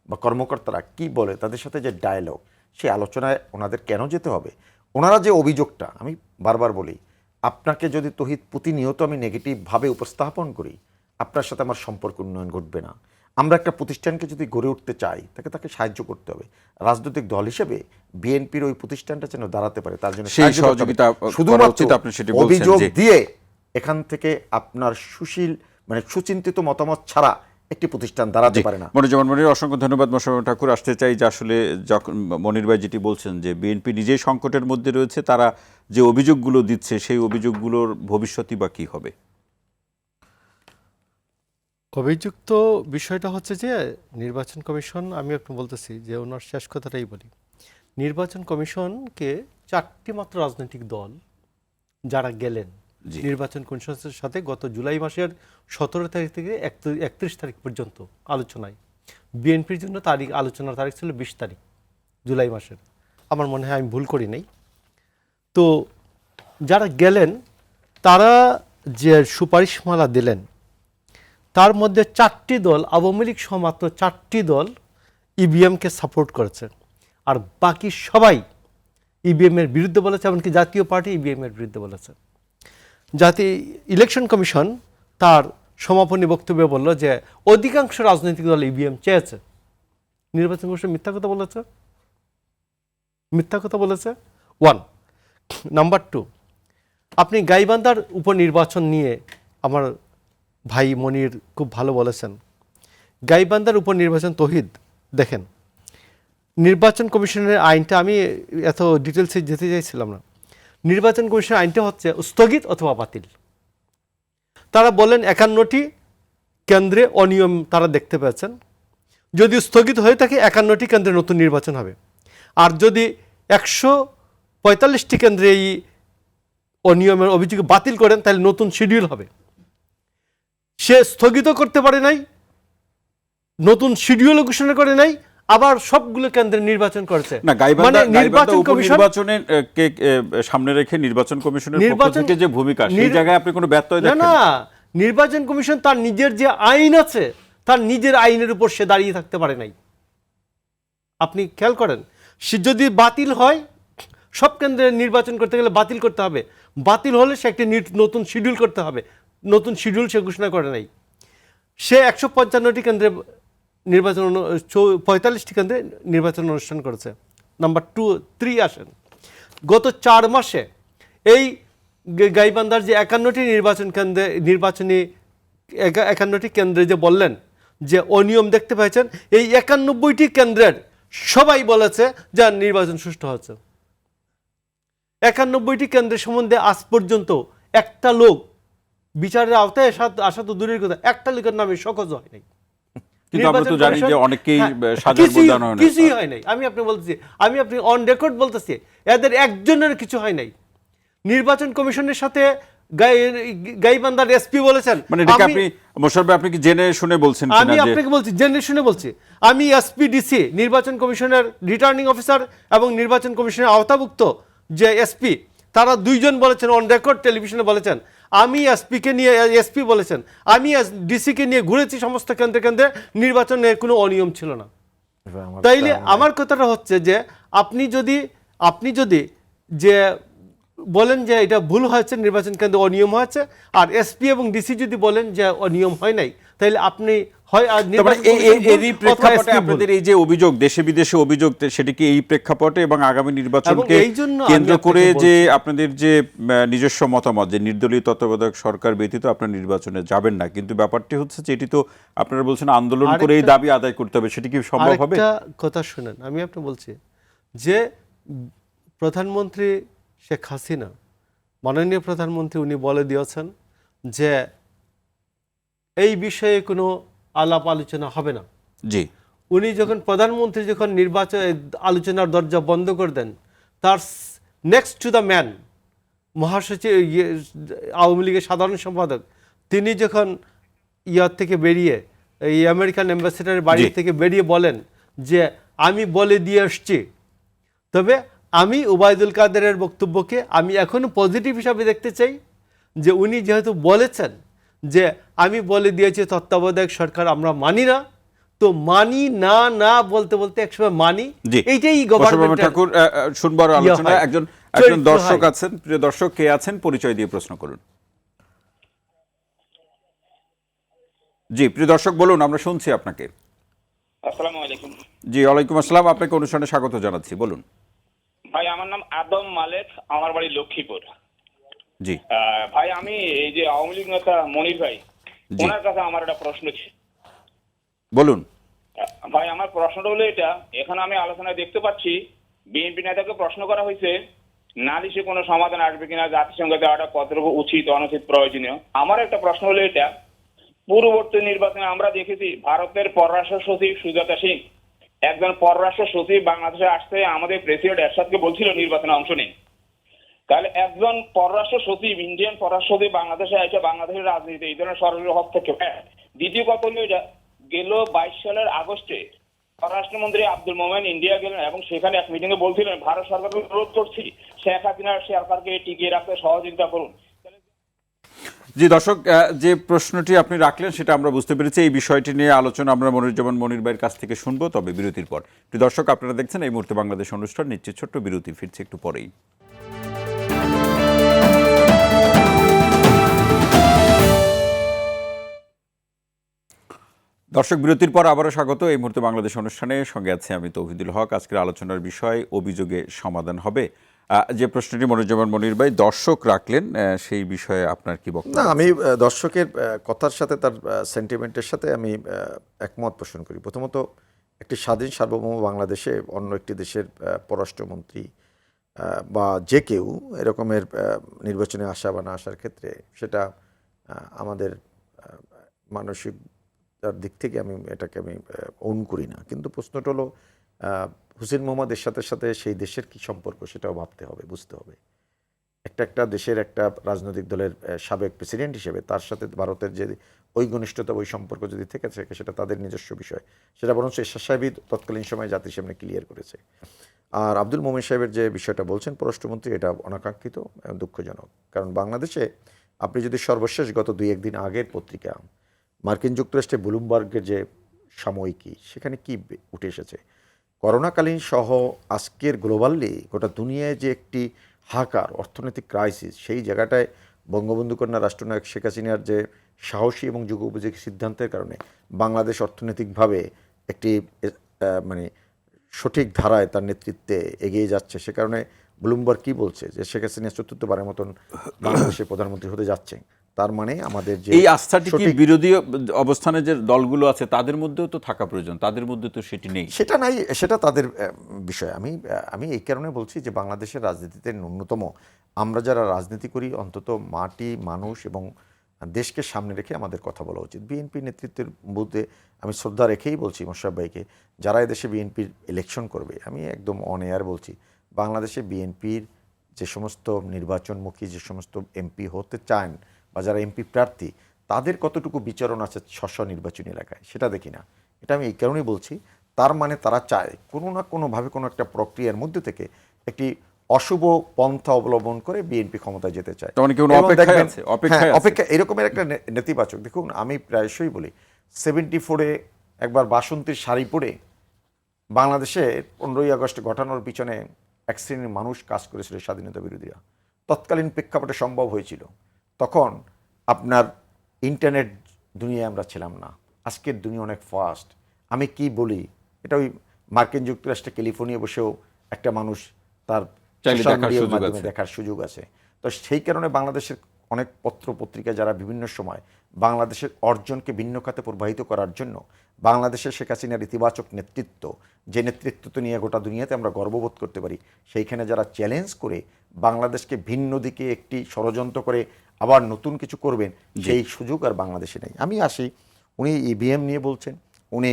Speaker 3: বা কর্মকর্তারা কি বলে, তাদের সাথে যে ডায়ালগ, সেই আলোচনায় ওনাদের কেন যেতে হবে? ওনারা যে অভিযোগটা, আমি বারবার বলি, আপনাকে যদি তহিদ প্রতিনিয়ত আমি নেগেটিভভাবে উপস্থাপন করি, আপনার সাথে আমার সম্পর্ক উন্নয়ন ঘটবে না। আমরা একটা প্রতিষ্ঠানকে যদি গড়ে উঠতে চাই, তাকে সাহায্য করতে হবে। রাজনৈতিক দল হিসেবে বিএনপির ওই প্রতিষ্ঠানটা যেন দাঁড়াতে পারে, তার জন্য
Speaker 1: সহযোগিতা
Speaker 3: শুধুমাত্র অভিযোগ দিয়ে এখান থেকে আপনার সুশীল মানে সুচিন্তিত মতামত ছাড়া একটি প্রতিষ্ঠান দাঁড়াতে পারে না।
Speaker 1: মনিরুজ্জামান মনির, অসংখ্য ধন্যবাদ। মোশাররফ ঠাকুর, আসতে চাই যে আসলে যখন মনির ভাই যেটি বলছেন যে বিএনপি নিজেই সংকটের মধ্যে রয়েছে, তারা যে অভিযোগগুলো দিচ্ছে সেই অভিযোগগুলোর ভবিষ্যৎই বা কী হবে?
Speaker 2: অভিযুক্ত বিষয়টা হচ্ছে যে নির্বাচন কমিশন, আমি একটু বলতেছি যে ওনার শেষ কথাটাই বলি, নির্বাচন কমিশনকে 4টি মাত্র রাজনৈতিক দল যারা গেলেন নির্বাচন কমিশনের সাথে গত জুলাই মাসের 17 তারিখ থেকে 31 তারিখ পর্যন্ত আলোচনায়, বিএনপির জন্য আলোচনার তারিখ ছিল 20 তারিখ জুলাই মাসের, আমার মনে হয় আমি ভুল করি নাই। তো যারা গেলেন তারা যে সুপারিশমালা দিলেন, তার মধ্যে 4টি দল, আওয়ামী লীগ সহ মাত্র 4টি দল ইভিএমকে সাপোর্ট করেছে, আর বাকি সবাই ইভিএমের বিরুদ্ধে বলেছে, এমনকি জাতীয় পার্টি ইভিএমের বিরুদ্ধে বলেছে। ইলেকশন কমিশন তার সমাপনী বক্তব্যে বলল যে অধিকাংশ রাজনৈতিক দল ইভিএম চেয়েছে। নির্বাচন কমিশন মিথ্যা কথা বলেছে, মিথ্যা কথা বলেছে। 1 নাম্বার 2, আপনি গাইবান্ধার উপনির্বাচন নিয়ে আমার ভাই মনির খুব ভালো বলেছেন গাইবান্ধার উপনির্বাচন তৌহিদ দেখেন, নির্বাচন কমিশনের আইনটা, আমি এত ডিটেলসে যেতে চাইছিলাম না। নির্বাচন কমিশনের আইনটা হচ্ছে স্থগিত অথবা বাতিল। তারা বলেন 51টি কেন্দ্রে অনিয়ম তারা দেখতে পেয়েছেন। যদি স্থগিত হয়ে থাকে 51টি কেন্দ্রে নতুন নির্বাচন হবে। আর যদি 145টি কেন্দ্রে এই অনিয়মের অভিযোগ বাতিল করেন তাহলে নতুন শিডিউল হবে। সে স্থগিত করতে পারে নাই, নতুন শিডিউলও ঘোষণা করে নাই, আবার সবগুলো কেন্দ্রে নির্বাচন করেছে।
Speaker 1: না, গাইবান্ধা
Speaker 2: নির্বাচন কমিশন
Speaker 1: উপনির্বাচনের কে সামনে রেখে নির্বাচন কমিশনের পক্ষ থেকে যে ভূমিকা, সেই জায়গায় আপনি কোনো ব্যত্যয়
Speaker 2: না
Speaker 1: দেখেন?
Speaker 2: না, নির্বাচন কমিশন তার নিজের যে আইন আছে, তার নিজের আইনের উপর সে দাঁড়িয়ে থাকতে পারে নাই। আপনি খেয়াল করেন, সে যদি বাতিল হয়, সব কেন্দ্রে নির্বাচন করতে গেলে বাতিল করতে হবে। বাতিল হলে সে একটি নতুন শিডিউল করতে হবে। নতুন শিডিউল সে ঘোষণা করে নাই। সে 155টি কেন্দ্রে নির্বাচন 45টি কেন্দ্রে নির্বাচন অনুষ্ঠান করেছে। নাম্বার 3 আসেন, গত 4 মাসে এই গাইবান্ধার যে 51টি নির্বাচনী 51টি কেন্দ্রে যে বললেন যে অনিয়ম দেখতে পেয়েছেন, এই 91টি কেন্দ্রের সবাই বলেছে যে নির্বাচন সুষ্ঠু হচ্ছে। 91টি কেন্দ্রের সম্বন্ধে আজ পর্যন্ত একটা লোক বিচারের আওতায় আসা তো দূরের কথা, একটা লোকের নামে শোকজ হয় নাই।
Speaker 1: কিন্তু আমরা তো জানি যে অনেকেই
Speaker 2: হ্যাঁ,
Speaker 1: সাজার বদলানো হয় না।
Speaker 2: কিছুই হয় নাই। আমি আপনি অন রেকর্ড বলতেছি, এদের একজনের কিছু হয় নাই। নির্বাচন কমিশনের সাথে গাইবান্ধার এসপি বলেছেন,
Speaker 1: মানে এটাকে আপনি মোশাররফ ভাই, আপনি কি জেনে শুনে বলছেন কিনা?
Speaker 2: আমি আপনাকে বলছি, জেনে শুনে বলছি। আমি এসপি, ডিসি, নির্বাচন কমিশনের রিটার্নিং অফিসার এবং নির্বাচন কমিশনের আওতাভুক্ত যে এসপি, তারা দুইজন বলেছেন, অন রেকর্ড টেলিভিশনে বলেছেন, আমি এসপিকে নিয়ে, এসপি বলেছেন, আমি ডিসিকে নিয়ে ঘুরেছি সমস্ত কেন্দ্রে কেন্দ্রে, নির্বাচনে কোনো অনিয়ম ছিল না। তাইলে আমার কথাটা হচ্ছে যে আপনি যদি যে বলেন যে এটা ভুল হয়েছে, নির্বাচন কেন্দ্রে অনিয়ম হয়েছে, আর এসপি এবং ডিসি যদি বলেন যে অনিয়ম হয় নাই, তাহলে আপনি
Speaker 1: এরই প্রেক্ষাপটে আপনাদের এই যে অভিযোগ, দেশে বিদেশে অভিযোগ, সেটি কি এই প্রেক্ষাপটে এবং আগামী নির্বাচনকে কেন্দ্র করে যে আপনাদের যে নিজস্ব মতামত যে নির্দলীয় তত্ত্বাবধায়ক সরকার ব্যতীত আপনারা নির্বাচনে যাবেন না, কিন্তু ব্যাপারটি হচ্ছে যে এটি তো আপনারা বলছেন আন্দোলন করে এই দাবি আদায় করতে হবে, সেটি কি সম্ভব হবে?
Speaker 2: একটা কথা শুনেন, আমি আপনি বলছি যে প্রধানমন্ত্রী শেখ হাসিনা, মাননীয় প্রধানমন্ত্রী, উনি বলে দিয়েছেন যে এই বিষয়ে কোনো আলাপ আলোচনা হবে না।
Speaker 1: জি,
Speaker 2: উনি প্রধানমন্ত্রী যখন নির্বাচন আলোচনার দরজা বন্ধ করে দেন, তার নেক্সট টু দ্য ম্যান মহাসচিব, আওয়ামী লীগের সাধারণ সম্পাদক, তিনি যখন ইয়ার থেকে বেরিয়ে, এই আমেরিকান অ্যাম্বাসেডারের বাড়ি থেকে বেরিয়ে বলেন যে আমি বলে দিয়ে আসছি, তবে আমি ওবায়দুল কাদেরের বক্তব্যকে আমি এখনো পজিটিভ হিসাবে দেখতে চাই, যে উনি যেহেতু বলেছেন যে আমি বলে দিয়েছি তত্ত্বাবধায়ক সরকার আমরা মানি না, তো মানি না না বলতে বলতে একসময় মানি, এইটাই গভর্নমেন্ট।
Speaker 1: ঠাকুর, শুনবো আলোচনা। একজন দর্শক আছেন, প্রিয় দর্শক, কে আছেন পরিচয় দিয়ে প্রশ্ন করুন। জি, প্রিয় দর্শক বলুন, আমরা শুনছি আপনাকে।
Speaker 4: আসসালামু আলাইকুম।
Speaker 1: জি, ওয়ালাইকুম আসসালাম, আপনাকে অনুষ্ঠানে স্বাগত জানাচ্ছি, বলুন।
Speaker 4: ভাই, আমার নাম আদম মালেক, আমার বাড়ি লক্ষ্মীপুর।
Speaker 1: জি
Speaker 4: ভাই, আমি এই যে আওয়ামী লীগ নেতা মনির ভাই, ওনার কাছে আমার একটা প্রশ্ন ছিল।
Speaker 1: বলুন।
Speaker 4: ভাই, আমার প্রশ্নটা হলো এটা, এখানে আমি আলোচনায় দেখতে পাচ্ছি বিএনপি নেতাকে প্রশ্ন করা হয়েছে নালিশে কোনো সমাধান আসবে কিনা, জাতিসংঘে দেওয়াটা কতটুকু উচিত অনুচিত প্রয়োজনীয়। আমার একটা প্রশ্ন হলো এটা, পূর্ববর্তী নির্বাচনে আমরা দেখেছি ভারতের পররাষ্ট্র সচিব সুজাতা সিং, একজন পররাষ্ট্র সচিব বাংলাদেশে আসতে আমাদের প্রেসিডেন্ট এরশাদকে বলছিল নির্বাচনে অংশ নেই। তাহলে একজন পররাষ্ট্র সচিব, ইন্ডিয়ান পররাষ্ট্র সচিব বাংলাদেশে এসে বাংলাদেশের রাজনীতি এই ধরনের সরাসরি হস্তক্ষেপ। দ্বিতীয় কথা হলো এটা, গেল 22 সালের আগস্টে পররাষ্ট্রমন্ত্রী আব্দুল মোমেন ইন্ডিয়া গেলেন এবং সেখানে এক মিটিং এ বলছিলেন ভারত সরকারকে অনুরোধ করছি শেখ হাসিনার সরকারকে টিকিয়ে রাখতে সহযোগিতা করুন।
Speaker 1: জি দর্শক, যে প্রশ্নটি আপনি রাখলেন সেটা আমরা বুঝতে পেরেছি। এই বিষয়টি নিয়ে আলোচনা আমরা মনিরুজ্জামান মনির ভাইয়ের কাছ থেকে শুনবো, তবে বিরতির পর। প্রিয় দর্শক, আপনারা দেখছেন এই মুহূর্তে বাংলাদেশ অনুষ্ঠান, নিচ্ছে ছোট্ট বিরতি, ফিরছে একটু পরেই। দর্শক, বিরতির পর আবারও স্বাগত। এই মুহূর্তে বাংলাদেশ অনুষ্ঠানে সঙ্গে আছে আমি তৌহিদুল হক। আজকের আলোচনার বিষয়, অভিযোগে সমাধান হবে। যে প্রশ্নটি মনিরুজ্জামান মনির ভাই দর্শক রাখলেন, সেই বিষয়ে আপনার কি বক্তব্য?
Speaker 3: না, আমি দর্শকের কথার সাথে তার সেন্টিমেন্টের সাথে আমি একমত পোষণ করি। প্রথমত, একটি স্বাধীন সার্বভৌম বাংলাদেশে অন্য একটি দেশের পররাষ্ট্রমন্ত্রী বা যে কেউ এরকমের নির্বাচনে আসা বা না আসার ক্ষেত্রে সেটা আমাদের মানসিকতার দিক থেকে এটাকে আমি ওন করি না। কিন্তু প্রশ্নটা হলো হুসেইন মোহাম্মদের সাথে সাথে সেই দেশের কি সম্পর্ক সেটাও ভাবতে হবে, বুঝতে হবে। একটা দেশের একটা রাজনৈতিক দলের সাবেক প্রেসিডেন্ট হিসেবে তার সাথে ভারতের যে ওই ঘনিষ্ঠতা, ওই সম্পর্ক যদি থেকে থাকে সেটা তাদের নিজস্ব বিষয়। সেটা বরঞ্চ এরশাদ সাহেবই তৎকালীন সময় জাতির সামনে ক্লিয়ার করেছে। আর আব্দুল মোমেন সাহেবের যে বিষয়টা বলছেন পররাষ্ট্রমন্ত্রী, এটা অনাকাঙ্ক্ষিত এবং দুঃখজনক। কারণ বাংলাদেশে আপনি যদি সর্বশেষ গত 2-1 দিন আগের পত্রিকা মার্কিন যুক্তরাষ্ট্রে ব্লুমবার্গের যে সাময়িকী, সেখানে কি উঠে এসেছে, করোনাকালীন সহ আজকের গ্লোবালি গোটা দুনিয়ায় যে একটি হাহাকার অর্থনৈতিক ক্রাইসিস, সেই জায়গাটায় বঙ্গবন্ধু কন্যা রাষ্ট্রনায়ক শেখ হাসিনার যে সাহসী এবং যুগোপযোগী সিদ্ধান্তের কারণে বাংলাদেশ অর্থনৈতিকভাবে একটি মানে সঠিক ধারায় তার নেতৃত্বে এগিয়ে যাচ্ছে। সে কারণে ব্লুমবার্গ কি বলছে যে শেখ হাসিনা চতুর্থবারের মতন বাংলাদেশের প্রধানমন্ত্রী হতে যাচ্ছেন। তার মানে আমাদের যে
Speaker 1: এই আস্থাটি কি বিরোধী অবস্থানে যে দলগুলো আছে তাদের মধ্যেও তো থাকা প্রয়োজন, তাদের মধ্যে তো সেটি নেই।
Speaker 3: সেটা নাই, সেটা তাদের বিষয়। আমি এই কারণে বলছি যে বাংলাদেশের রাজনীতিতে ন্যূনতম আমরা যারা রাজনীতি করি অন্তত মাটি, মানুষ এবং দেশকে সামনে রেখে আমাদের কথা বলা উচিত। বিএনপি নেতৃত্বের মধ্যে আমি শ্রদ্ধা রেখেই বলছি মোশাররফ ভাইকে, যারা এদেশে বিএনপির ইলেকশন করবে, আমি একদম অন এয়ার বলছি, বাংলাদেশে বিএনপির যে সমস্ত নির্বাচনমুখী যে সমস্ত এমপি হতে চান বা যারা এমপি প্রার্থী, তাদের কতটুকু বিচরণ আছে স্ব নির্বাচনী এলাকায় সেটা দেখি না। এটা আমি এই কারণেই বলছি, তার মানে তারা চায় কোনো না কোনোভাবে কোনো একটা প্রক্রিয়ার মধ্যে থেকে একটি অশুভ পন্থা অবলম্বন করে বিএনপি ক্ষমতায় যেতে চায়। অপেক্ষা এরকমের একটা নেতিবাচক। দেখুন, আমি প্রায়শই বলি 74-এ একবার বাসন্তীর শাড়ি পরে বাংলাদেশে 15ই আগস্ট ঘটানোর পিছনে এক শ্রেণীর মানুষ কাজ করেছিল, স্বাধীনতা বিরোধীরা। তৎকালীন প্রেক্ষাপটে সম্ভব হয়েছিল। তখন আপনার ইন্টারনেট দুনিয়ায় আমরা ছিলাম না। আজকের দুনিয়া অনেক ফাস্ট। আমি কি বলি, এটা ওই মার্কিন যুক্তরাষ্ট্রে ক্যালিফোর্নিয়া বসেও একটা মানুষ তার মাধ্যমে দেখার সুযোগ আছে। তো সেই কারণে বাংলাদেশের অনেক পত্র পত্রিকা যারা বিভিন্ন সময় বাংলাদেশের অর্জনকে ভিন্ন খাতে প্রবাহিত করার জন্য বাংলাদেশের শেখ হাসিনার ইতিবাচক নেতৃত্ব, যে নেতৃত্ব নিয়ে গোটা দুনিয়াতে আমরা গর্ববোধ করতে পারি, সেইখানে যারা চ্যালেঞ্জ করে বাংলাদেশকে ভিন্ন দিকে একটি ষড়যন্ত্র করে আবার নতুন কিছু করবেন, সেই সুযোগ আর বাংলাদেশে নেই। আমি আসি, উনি ইভিএম নিয়ে বলছেন। উনি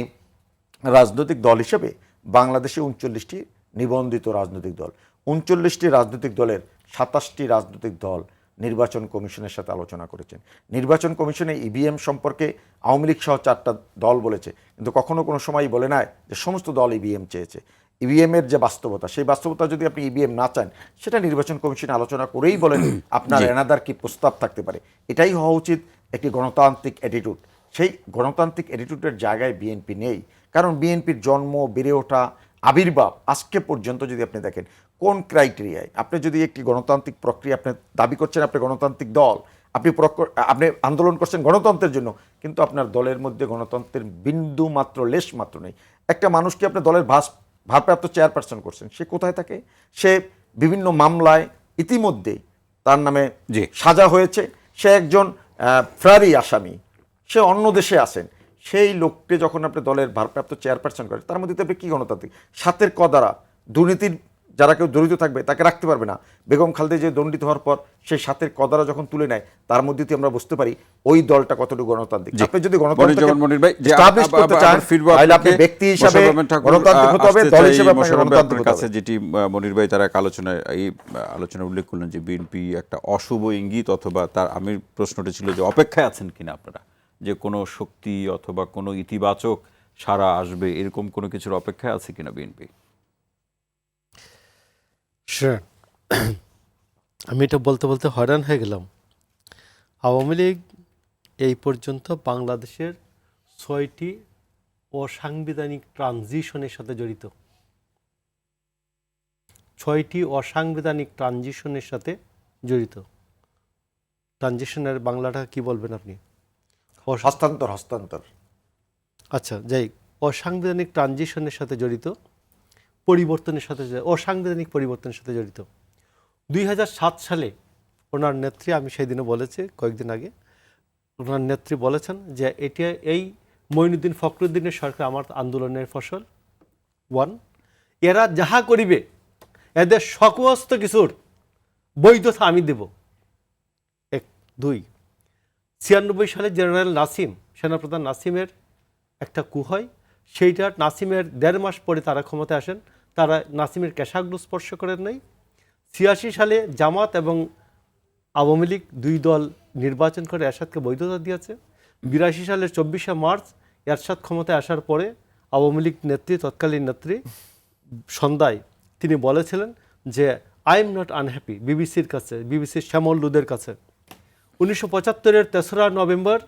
Speaker 3: রাজনৈতিক দল হিসেবে বাংলাদেশে 39টি নিবন্ধিত রাজনৈতিক দল, 39টি রাজনৈতিক দলের 27টি রাজনৈতিক দল নির্বাচন কমিশনের সাথে আলোচনা করেছেন। নির্বাচন কমিশনে ইভিএম সম্পর্কে আওয়ামী লীগ সহ 4টা দল বলেছে, কিন্তু কখনো কোনো সময় বলে নাই যে সমস্ত দল ইভিএম চেয়েছে। ইভিএমের যে বাস্তবতা, সেই বাস্তবতা যদি আপনি ইভিএম না চান, সেটা নির্বাচন কমিশনে আলোচনা করেই বলেন আপনার এনাদার কি প্রস্তাব থাকতে পারে। এটাই হওয়া উচিত একটি গণতান্ত্রিক অ্যাটিটিউড। সেই গণতান্ত্রিক অ্যাটিটিউডের জায়গায় বিএনপি নেই। কারণ বিএনপির জন্ম, বেড়ে ওঠা, আবির্ভাব আজকে পর্যন্ত যদি আপনি দেখেন কোন ক্রাইটেরিয়ায়, আপনি যদি একটি গণতান্ত্রিক প্রক্রিয়া আপনি দাবি করছেন, আপনি গণতান্ত্রিক দল, আপনি আন্দোলন করছেন গণতন্ত্রের জন্য, কিন্তু আপনার দলের মধ্যে গণতন্ত্রের বিন্দু মাত্র লেশ মাত্র নেই। একটা মানুষকে আপনি দলের ভারপ্রাপ্ত চেয়ারপারসন করছেন, সে কোথায় থাকে? সে বিভিন্ন মামলায় ইতিমধ্যেই তার নামে সাজা হয়েছে, সে একজন ফেরারি আসামি, সে অন্য দেশে আছেন। সেই লোককে যখন আপনি দলের ভারপ্রাপ্ত চেয়ারপারসন করেন, তার মধ্যে আপনি কী গণতান্ত্রিক? সাতের কদারা দুর্নীতির যারা কেউ জড়িত থাকবে তাকে রাখতে পারবে না। বেগম খালেদা যে দণ্ডিত হওয়ার পর সেই সাতের কদারা যখন তুলে নেয়, তার মধ্যে আমরা বুঝতে পারি ওই দলটা কতটুকু গণতান্ত্রিক। আপনি যদি ব্যক্তি হিসাবে গণতান্ত্রিক হতে হবে, দল হিসেবে গণতান্ত্রিক হতে হবে।
Speaker 1: যেটি মনির ভাই তারা আলোচনা উল্লেখ করলেন যে বিএনপি একটা অশুভ ইঙ্গিত, অথবা তার আমি প্রশ্নটি ছিল যে অপেক্ষায় আছেন কিনা আপনারা, যে কোনো শক্তি অথবা কোনো ইতিবাচক সাড়া আসবে, এরকম কোনো কিছুর অপেক্ষায় আছে কিনা বিএনপি?
Speaker 2: আমি এটা বলতে বলতে হয়রান হয়ে গেলাম। আওয়ামী লীগ এই পর্যন্ত বাংলাদেশের 6টি অসাংবিধানিক ট্রানজিশনের সাথে জড়িত। 6টি অসাংবিধানিক ট্রানজিশনের সাথে জড়িত। ট্রানজিশনের বাংলাটা কি বলবেন আপনি?
Speaker 3: হস্তান্তর।
Speaker 2: আচ্ছা, যাই, অসাংবিধানিক ট্রানজিশনের সাথে জড়িত, পরিবর্তনের সাথে, অসাংবিধানিক পরিবর্তনের সাথে জড়িত। 2007 সালে ওনার নেত্রী, আমি সেই দিনে বলেছি কয়েকদিন আগে, ওনার নেত্রী বলেছেন যে এটা এই মঈনুদ্দিন ফখরুদ্দিনের সরকার আমার আন্দোলনের ফসল। 1, এরা যাহা করিবে এদের সমস্ত কিছুর বৈধতা আমি দেব। 2, 96 সালে জেনারেল নাসিম, সেনাপ্রধান নাসিমের একটা কু হয়, সেইটা নাসিমের 1.5 মাস পরে তারা ক্ষমতায় আসেন, তারা নাসিমের কেশাগ্র স্পর্শ করেন নাই। 86 সালে জামাত এবং আওয়ামী লীগ 2 দল নির্বাচন করে এরশাদকে বৈধতা দিয়েছে। 82 সালের 24শে মার্চ এরশাদ ক্ষমতায় আসার পরে আওয়ামী লীগ নেত্রী, তৎকালীন নেত্রী সন্ধ্যায় তিনি বলেছিলেন যে আই এম নট আনহ্যাপি, বিবিসির কাছে, বিবিসির শ্যামল লুদের কাছে। 1975-এর 3রা নভেম্বর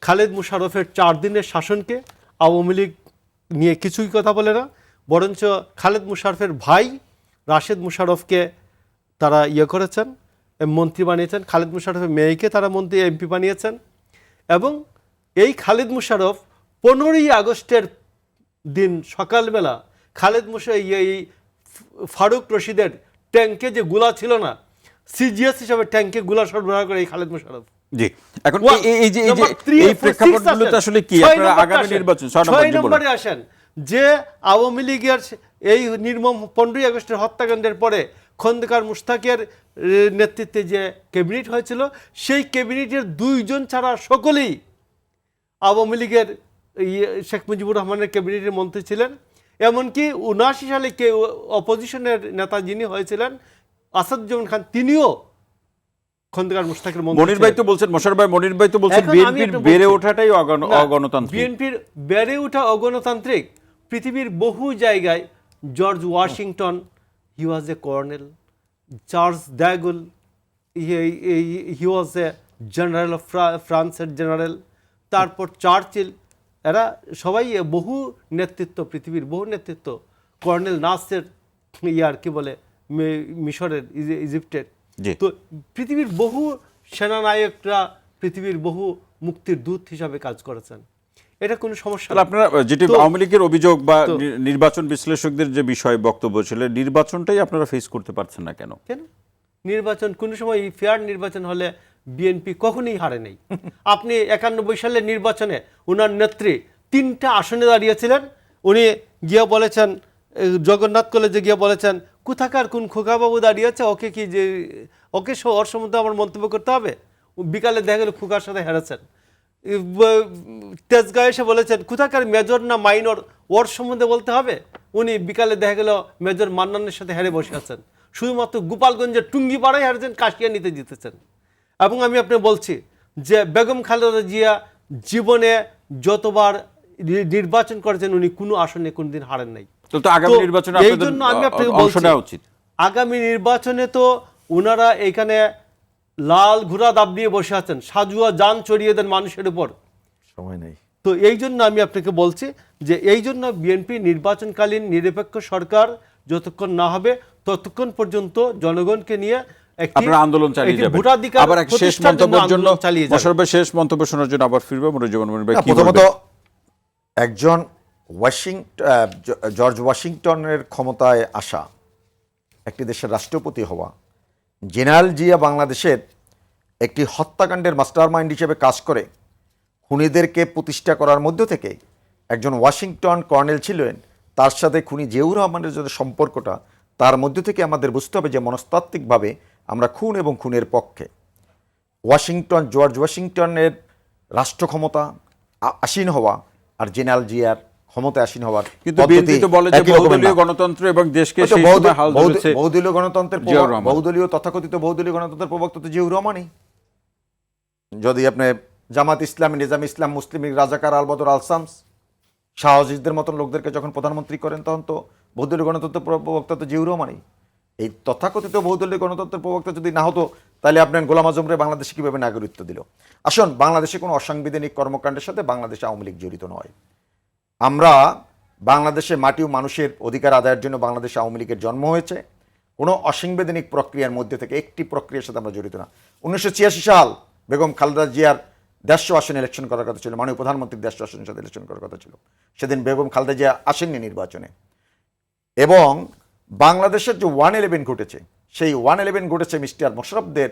Speaker 2: খালেদ মুশারফের 4 দিনের শাসনকে আওয়ামী লীগ নিয়ে কিছুই কথা বলে না, বরঞ্চ খালেদ মুশারফের ভাই রাশেদ মুশারফকে তারা করেছেন, মন্ত্রী বানিয়েছেন। খালেদ মুশারফের মেয়েকে তারা মন্ত্রী, এমপি বানিয়েছেন। এবং এই খালেদ মুশারফ 15ই আগস্টের দিন সকালবেলা খালেদ এই ফারুক রশিদের ট্যাঙ্কে যে গুলা ছিল না, সিজিএস হিসাবে ট্যাঙ্কে গুলা সরবরাহ করে এই খালেদ মুশারফ।
Speaker 1: জি, এখন
Speaker 2: One,
Speaker 1: এই যে
Speaker 2: number three,
Speaker 1: এই প্রেক্ষাপটগুলোতে আসলে কি আপনারা আগামী নির্বাচন
Speaker 2: 6 নম্বরে আসেন যে আওয়ামী লীগের এই নির্মম 15ই আগস্টের হত্যাকাণ্ডের পরে খন্দকার মুশতাকের নেতৃত্বে যে ক্যাবিনেট হয়েছিল, সেই ক্যাবিনেটের 2 জন ছাড়া সকলেই আওয়ামী লীগের শেখ মুজিবুর রহমানের ক্যাবিনেটের মন্ত্রী ছিলেন। এমনকি 79 সালে অপোজিশনের নেতা যিনি হয়েছিলেন আসাদুজ্জামান খান, তিনিও খন্দকার মুশতাকের মন্ত্রী।
Speaker 1: মনির ভাই তো বলছেন, মোশাররফ ভাই, মনির ভাই তো বলছেন
Speaker 2: এখন আমি
Speaker 1: বিএনপির
Speaker 2: একটু
Speaker 1: বেড়ে
Speaker 2: বলছি।
Speaker 1: ওঠাটাই অগণতান্ত্রিক।
Speaker 2: বিএনপির বেড়ে ওঠা অগণতান্ত্রিক। পৃথিবীর বহু জায়গায় George Washington, he was a colonel, Charles de Gaulle, he was a general of ফ্রান্সের জেনারেল, তারপর চার্চিল, এরা সবাই বহু নেতৃত্ব, পৃথিবীর বহু নেতৃত্ব, কর্নেল নাসের কি বলে মিশরের, ইজিপ্টের।
Speaker 1: জি।
Speaker 2: তো পৃথিবীর বহু সেনানায়করা পৃথিবীর বহু মুক্তির দূত হিসাবে কাজ করেছেন, এটা কোনো সমস্যা
Speaker 1: তাহলে
Speaker 2: না।
Speaker 1: আপনারা যেটি আওয়ামী লীগের অভিযোগ বা নির্বাচন বিশ্লেষকদের যে বিষয় বক্তব্য ছিল, নির্বাচনটাই আপনারা ফেস করতে পারছেন না কেন?
Speaker 2: কেন নির্বাচন কোনো সময় ফেয়ার নির্বাচন হলে বিএনপি কখনোই হারে নেই। আপনি 91 সালের নির্বাচনে ওনার নেত্রী 3টা আসনে দাঁড়িয়েছিলেন, উনি গিয়ে বলেছেন, জগন্নাথ কলেজে গিয়ে বলেছেন কোথাকার কোন খোকাবাবু দাঁড়িয়েছে, ওকে কি যে ওকে ওর সম্বন্ধে আমার মন্তব্য করতে হবে? বিকালে দেখা গেল খোকার সাথে হেরেছেন। তেজগাঁও এসে বলেছেন কোথাকার মেজর না মাইনর, ওর সম্বন্ধে বলতে হবে? উনি বিকালে দেখা গেল মেজর মান্নানের সাথে হেরে বসে আছেন। শুধুমাত্র গোপালগঞ্জের টুঙ্গিপাড়ায় হারছেন, কাশিয়া নিতে জিতেছেন। এবং আমি আপনি বলছি যে বেগম খালেদা জিয়া জীবনে যতবার নির্বাচন করেছেন উনি কোনো আসনে কোনোদিন হারেন নাই।
Speaker 1: তো আগামী নির্বাচনে
Speaker 2: এই
Speaker 1: আপনাদের
Speaker 2: জন্য আমি আপনাকে
Speaker 1: অংশ
Speaker 2: বলছি
Speaker 1: নেওয়া উচিত।
Speaker 2: আগামী নির্বাচনে তো ওনারা এখানে লাল ঘোড়া দাবড়িয়ে বসে আছেন, সাজুয়া যান চড়িয়ে দেন মানুষের উপর,
Speaker 3: সময় নেই।
Speaker 2: তো এই জন্য আমি আপনাকে বলছি যে এই জন্য বিএনপি নির্বাচনকালীন নিরপেক্ষ সরকার যতক্ষণ না হবে ততক্ষণ পর্যন্ত জনগণকে নিয়ে
Speaker 1: আপনারা আন্দোলন চালিয়ে যাবেন। আবার এক শেষ মন্তব্যের জন্য মোশাররফ ভাই শেষ মন্তব্য শোনার জন্য আবার ফিরবে। মনিরুজ্জামান মনির ভাই, কি
Speaker 3: প্রথমত
Speaker 1: বলবেন?
Speaker 3: একজন জর্জ ওয়াশিংটনের ক্ষমতায় আসা, একটি দেশের রাষ্ট্রপতি হওয়া, জেনারেল জিয়া বাংলাদেশের একটি হত্যাকাণ্ডের মাস্টারমাইন্ড হিসেবে কাজ করে খুনিদেরকে প্রতিষ্ঠা করার মধ্য থেকে একজন ওয়াশিংটন কর্নেল ছিলেন, তার সাথে খুনি জিয়াউর রহমানের যে সম্পর্কটা, তার মধ্য থেকে আমাদের বুঝতে হবে যে মনস্তাত্ত্বিকভাবে আমরা খুন এবং খুনের পক্ষে। জর্জ ওয়াশিংটনের রাষ্ট্র ক্ষমতা আসীন হওয়া আর জেনারেল জিয়ার ক্ষমতায় আসীন হওয়ার
Speaker 1: কিন্তু বিএনপি তো বলে যে বহুদলীয় গণতন্ত্র এবং দেশকে সেই সময় হাল ধরেছে
Speaker 3: বহুদলীয় গণতন্ত্রের
Speaker 1: জিয়াউর রহমান।
Speaker 3: তথাকথিত বহুদলীয় গণতন্ত্রের প্রবক্তা তো জিয়াউর রহমানই। যদি আপনি জামাত ইসলামী, নিজাম ইসলাম, মুসলিম লীগ, রাজাকার, আলবদর, আলসামস, শাহ আজিজদের মতন লোকদেরকে যখন প্রধানমন্ত্রী করেন তখন তো বহুদলীয় গণতন্ত্রের প্রবক্তা তো জিয়াউর রহমানই। এই তথাকথিত বহুদলীয় গণতন্ত্রের প্রবক্তা যদি না হতো তাহলে আপনার গোলাম আজমরে বাংলাদেশে কীভাবে নাগরিকত্ব দিল? আসুন, বাংলাদেশে কোনো অসাংবিধানিক কর্মকাণ্ডের সাথে বাংলাদেশে আওয়ামী লীগ জড়িত নয়। আমরা বাংলাদেশে মাটি ও মানুষের অধিকার আদায়ের জন্য বাংলাদেশে আওয়ামী লীগের জন্ম হয়েছে। কোনো অসাংবিধানিক প্রক্রিয়ার মধ্যে থেকে একটি প্রক্রিয়ার সাথে আমরা জড়িত না। 1986 সাল বেগম খালেদা জিয়ার 150 আসনে ইলেকশন করার কথা ছিল, মাননীয় প্রধানমন্ত্রীর 150 আসনের সাথে ইলেকশন করার কথা ছিল। সেদিন বেগম খালেদা জিয়া আসেননি নির্বাচনে। এবং বাংলাদেশের যে 111 ঘটেছে, সেই 111 ঘটেছে মিস্টার মোশাররফদের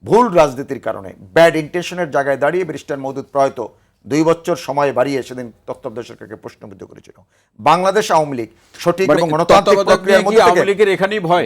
Speaker 3: ভুল রাজনীতির কারণে, ব্যাড ইন্টেনশনের জায়গায় দাঁড়িয়ে ব্যারিস্টার মওদুদ প্রয়াত 2 বছর সময় বাড়িয়ে সেদিন তত্ত্বাবধায়ক সরকারকে প্রশ্নবিদ্ধ করেছিল। বাংলাদেশ আওয়ামী লীগ সঠিক এবং গণতান্ত্রিক প্রক্রিয়ার মধ্যে
Speaker 1: আওয়ামী
Speaker 3: থেকে
Speaker 1: লীগের এখানেই ভয়।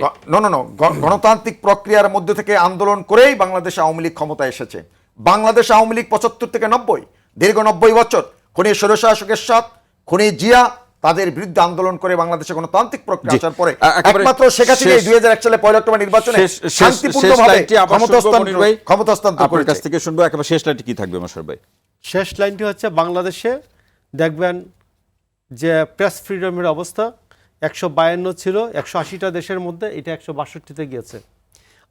Speaker 3: গণতান্ত্রিক প্রক্রিয়ার মধ্যে থেকে আন্দোলন করেই বাংলাদেশ আওয়ামী লীগ ক্ষমতায় এসেছে। বাংলাদেশ আওয়ামী লীগ 75 থেকে 90 দীর্ঘ 90 বছর খুনি স্বৈরশাসকের সাথ খুনি জিয়া তাদের বিরুদ্ধে আন্দোলন করে বাংলাদেশে গণতান্ত্রিক প্রক্রিয়া
Speaker 1: জি।
Speaker 3: আসার পরে
Speaker 1: একেবারে
Speaker 3: একমাত্র শেখ হাসিনা
Speaker 1: শেষ-
Speaker 3: 2001 সালে 1 অক্টোবর নির্বাচনে
Speaker 1: শেষ
Speaker 3: শান্তিপূর্ণভাবে
Speaker 1: লাইনটি আবার শুনবো মনির ভাই।
Speaker 3: ক্ষমতা হস্তান্তর
Speaker 1: আপনার কাছ
Speaker 3: করেছে।
Speaker 1: থেকে শুনবো, একেবারে শেষ লাইনটি কি থাকবে মোশাররফ ভাই?
Speaker 2: শেষ লাইনটি হচ্ছে বাংলাদেশে দেখবেন যে প্রেস ফ্রিডমের অবস্থা 152 ছিল 180টা দেশের মধ্যে, এটা 162তে গিয়েছে।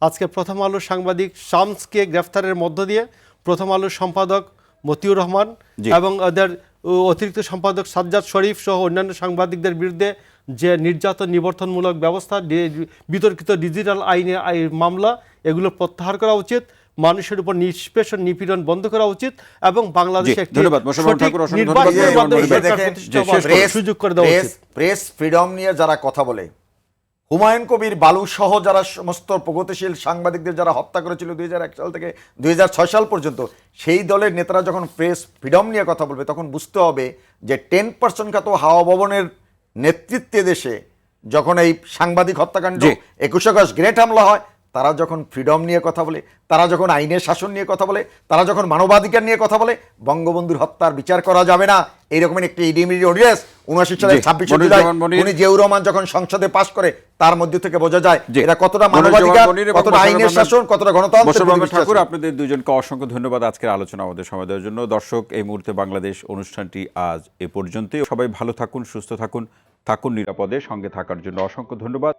Speaker 2: আজকে প্রথম আলোর সাংবাদিক শামসকে গ্রেফতারের মধ্য দিয়ে প্রথম আলোর সম্পাদক মতিউর রহমান
Speaker 1: জি।
Speaker 2: এবং ওদের অতিরিক্ত সম্পাদক সাজ্জাদ শরীফ সহ অন্যান্য সাংবাদিকদের বিরুদ্ধে যে নির্যাতন নিবর্তনমূলক ব্যবস্থা, বিতর্কিত ডিজিটাল আইনে মামলা, এগুলো প্রত্যাহার করা উচিত। মানুষের উপর নিষ্পেষণ নিপীড়ন বন্ধ করা উচিত এবং বাংলাদেশে
Speaker 1: জি,
Speaker 2: একটি
Speaker 1: ধন্যবাদ, মোশাররফ
Speaker 2: সঠিক
Speaker 1: ঠাকুর, অসংখ্য
Speaker 2: নির্বাচনের
Speaker 1: ধন্যবাদ।
Speaker 2: মাধ্যমে
Speaker 1: মনির ভাই,
Speaker 2: সরকার
Speaker 3: দেখেন,
Speaker 2: প্রতিষ্ঠা
Speaker 1: যে শেষ
Speaker 2: হওয়ার
Speaker 1: করুন।
Speaker 2: সুযোগ করে দেওয়া উচিত।
Speaker 3: প্রেস ফ্রিডম নিয়ে যারা কথা বলে, হুমায়ুন কবির বালু সহ যারা সমস্ত প্রগতিশীল সাংবাদিকদের যারা হত্যা করেছিল 2001 সাল থেকে 2006 সাল পর্যন্ত, সেই দলের নেতারা যখন প্রেস ফ্রিডম নিয়ে কথা বলবে তখন বুঝতে হবে যে 10% খ্যাত হাওয়া ভবনের নেতৃত্বে দেশে যখন এই সাংবাদিক হত্যাকাণ্ড
Speaker 1: জি।
Speaker 3: 21 আগস্ট গ্রেট হামলা হয়, তারা যখন ফ্রিডম নিয়ে কথা বলে, তারা যখন আইনের শাসন নিয়ে কথা বলে, তারা যখন মানবাধিকার নিয়ে কথা বলে, বঙ্গবন্ধুর হত্যার বিচার করা যাবে না এই রকমের একটি ইডিমিডি অর্ডিন্যান্স 79 সালের
Speaker 1: জি,
Speaker 3: 26
Speaker 1: মনির
Speaker 3: জুলাই
Speaker 1: জামান মনির।
Speaker 3: উনি জিয়াউর রহমান যখন সংসদে পাশ করে, তার মধ্যে থেকে বোঝা যায়
Speaker 1: জি।
Speaker 3: এরা কতটা
Speaker 1: মনির
Speaker 3: মানবাধিকার,
Speaker 1: জামান মনির এবং
Speaker 3: কতটা আইনের
Speaker 1: মোশাররফ
Speaker 3: শাসন, কতটা গণতন্ত্র
Speaker 1: মোশাররফ ঠাকুর, আপনাদের দুজনকে অসংখ্য ধন্যবাদ আজকের আলোচনা আমাদের সময় দেওয়ার জন্য। দর্শক, এই মুহূর্তে বাংলাদেশ অনুষ্ঠানটি আজ এ পর্যন্তই। সবাই ভালো থাকুন, সুস্থ থাকুন, থাকুন নিরাপদে। সঙ্গে থাকার জন্য অসংখ্য ধন্যবাদ।